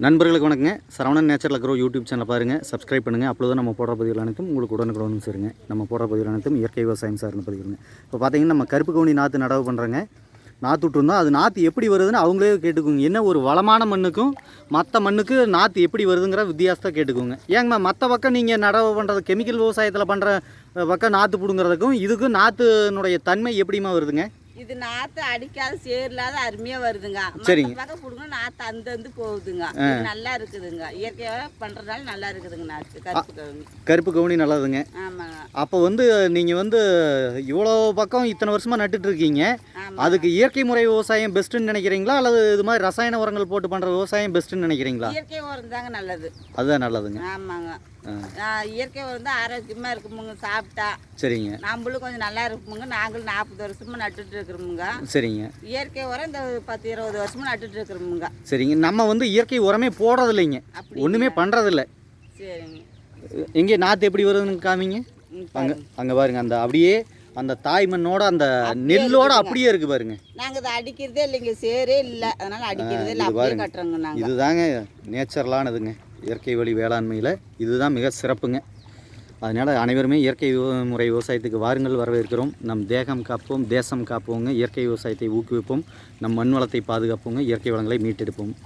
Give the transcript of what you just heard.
நண்பர்களுக்கு வணக்கங்க. Saravanan natural agro YouTube சேனலை பாருங்கள், சப்ஸ்கிரைப் பண்ணுங்கள். அப்போ தான் நம்ம போடுற பதிவுகள் அனைத்தும் உங்களுக்கு உடனுக்குடன் சேருங்க. நம்ம போடுற பதிவுகள் அனைத்தும் இயற்கை விவசாயம் சார்ந்த பதிவுங்க. இப்போ பார்த்தீங்கன்னா நம்ம கருப்பு கவுனி நாற்று நடவு பண்ணுறோங்க. நாற்று விட்டுருந்தோம். அது நாற்று எப்படி வருதுன்னு அவங்களே கேட்டுக்குங்க. என்ன ஒரு வளமான மண்ணுக்கும் மற்ற மண்ணுக்கு நாற்று எப்படி வருதுங்கிற வித்தியாசத்தை கேட்டுக்குங்க. ஏங்கம்மா மற்ற பக்கம் நீங்கள் நடவு பண்ணுறது கெமிக்கல் விவசாயத்தில் பண்ணுற பக்கம் நாற்று பிடுங்கிறதுக்கும் இதுக்கும் நாற்றுனுடைய தன்மை எப்படிமா வருதுங்க? இது நாற்று அடிக்காத சேரில்லாத அருமையாக வருதுங்க. சரிங்க. பக்கம் பிடுங்க நாற்று அந்த போகுதுங்க. நல்லா இருக்குதுங்க. இயற்கையாக பண்ணுறதுனால நல்லா இருக்குதுங்க. நாற்று கருப்பு கவுனி நல்லதுங்க. ஆமாங்க. அப்போ நீங்கள் இவ்வளோ பக்கம் இத்தனை வருஷமாக நட்டுட்டு இருக்கீங்க. அதுக்கு இயற்கை முறை விவசாயம் பெஸ்ட்டுன்னு நினைக்கிறீங்களா, அல்லது இது மாதிரி ரசாயன உரங்கள் போட்டு பண்ணுற விவசாயம் பெஸ்ட்டுன்னு நினைக்கிறீங்களா? இயற்கை உரம் தாங்க நல்லது. அதுதான் நல்லதுங்க. ஆமாங்க. இயற்கை உரம் தான் ஆரோக்கியமாக இருக்குமுங்க சாப்பிட்டா. சரிங்க. நம்மளும் கொஞ்சம் நல்லா இருக்குமுங்க. நாங்களும் 40 வருஷமாக நட்டுட்டு இருக்கிறோமுங்க. சரிங்க. இயற்கை உரம் இந்த 10-20 வருஷமாக நட்டுட்டு இருக்கிறோமுங்க. சரிங்க. நம்ம இயற்கை உரமே போடுறது இல்லைங்க, ஒன்றுமே பண்ணுறதில்ல. சரிங்க. எங்கே நாற்று எப்படி வருதுன்னு காமிங்க. அங்கே பாருங்க, அந்த அப்படியே அந்த தாய் மண்ணோட அந்த நெல்லோட அப்படியே இருக்கு பாருங்க. நாங்கள் இதை அடிக்கிறதே இல்லைங்க, சேரே இல்லை, அதனால அடிக்கிறதே இல்லை, அப்படியே கட்டுறோங்க நாங்கள். இதுதாங்க நேச்சுரலானதுங்க. இயற்கை வழி வேளாண்மையில் இதுதான் மிக சிறப்புங்க. அதனால் அனைவருமே இயற்கை முறை விவசாயத்துக்கு வாருங்கள், வரவேற்கிறோம். நம் தேகம் காப்போம், தேசம் காப்போங்க. இயற்கை விவசாயத்தை ஊக்குவிப்போம், நம் மண் வளத்தை பாதுகாப்போங்க, இயற்கை வளங்களை மீட்டெடுப்போம்.